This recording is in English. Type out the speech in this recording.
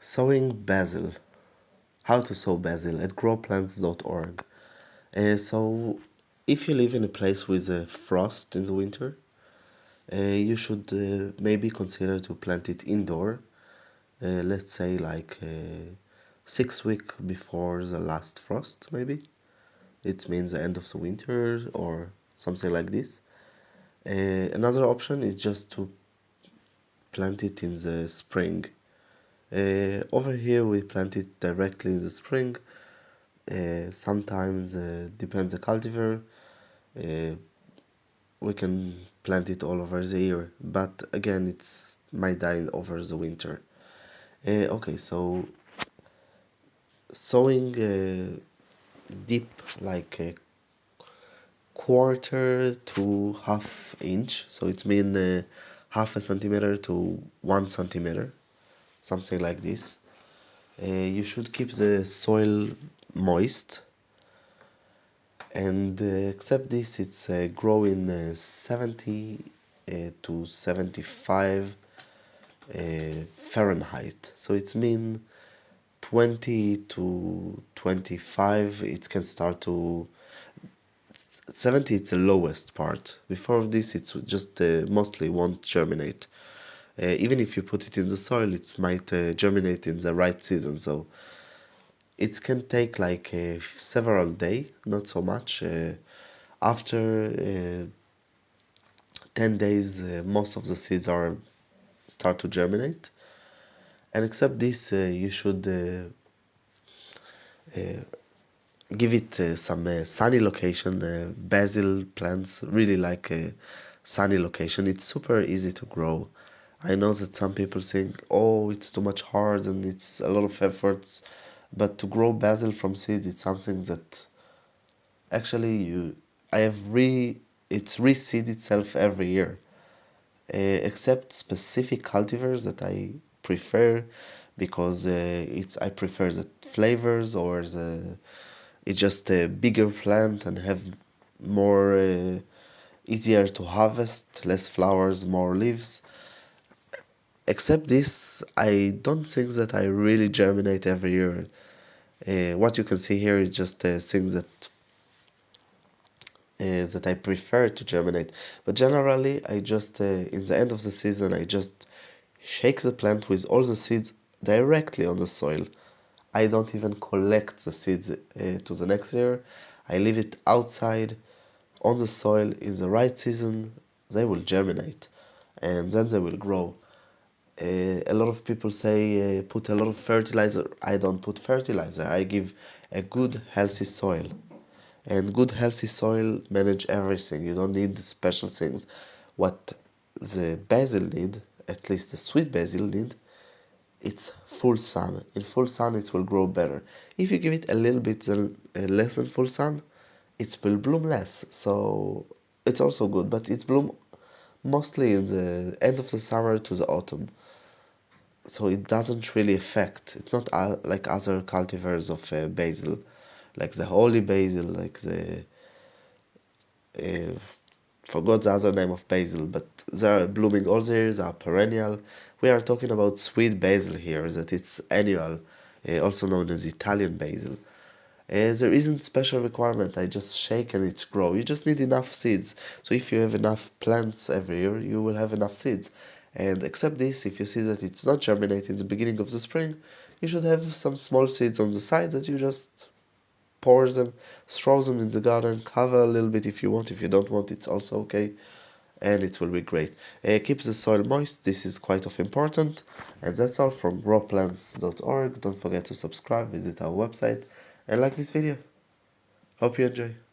Sowing basil. How to sow basil at growplants.org. So, if you live in a place with frost in the winter, you should maybe consider to plant it indoor. Let's say like 6 weeks before the last frost, maybe. It means the end of the winter or something like this. Another option is just to plant it in the spring. Over here we plant it directly in the spring. Sometimes depends the cultivar. Uh, we can plant it all over the year, but again it's might die over the winter. Okay, so sowing deep like a quarter to half inch, so it means half a centimeter to 1 centimeter, something like this. You should keep the soil moist, and except this, it's growing 70 to 75 Fahrenheit. So it's mean 20 to 25. It can start to 70. It's the lowest part. Before this, it's just mostly won't germinate. Even if you put it in the soil, it might germinate in the right season. So it can take like several days, not so much. After 10 days, most of the seeds are start to germinate. And except this, you should give it some sunny location. Basil plants really like a sunny location. It's super easy to grow. I know that some people think, oh, it's too much hard and it's a lot of efforts. But to grow basil from seed, it's something that actually I have it's reseed itself every year. Except specific cultivars that I prefer because I prefer the flavors or it's just a bigger plant and have more easier to harvest, less flowers, more leaves. Except this, I don't think that I really germinate every year. What you can see here is just things that I prefer to germinate. But generally, I just in the end of the season, I just shake the plant with all the seeds directly on the soil. I don't even collect the seeds to the next year. I leave it outside on the soil in the right season. They will germinate and then they will grow. A lot of people say put a lot of fertilizer. I don't put fertilizer. I give a good healthy soil. And good healthy soil manage everything. You don't need special things. What the basil need, at least the sweet basil need, it's full sun. In full sun it will grow better. If you give it a little bit less than full sun, it will bloom less. So it's also good, but it's bloom mostly in the end of the summer to the autumn. So it doesn't really affect. It's not like other cultivars of basil, like the holy basil, like the uh, forgot the other name of basil, but they are blooming all the years, are perennial. We are talking about sweet basil here, that it's annual, also known as Italian basil. There isn't special requirement. I just shake and it's grow. You just need enough seeds. So if you have enough plants every year, you will have enough seeds. And except this, if you see that it's not germinating in the beginning of the spring, you should have some small seeds on the side that you just pour them, throw them in the garden, cover a little bit if you want. If you don't want, it's also okay. And it will be great. Keep the soil moist. This is quite of important. And that's all from rawplants.org. Don't forget to subscribe, visit our website, and like this video. Hope you enjoy.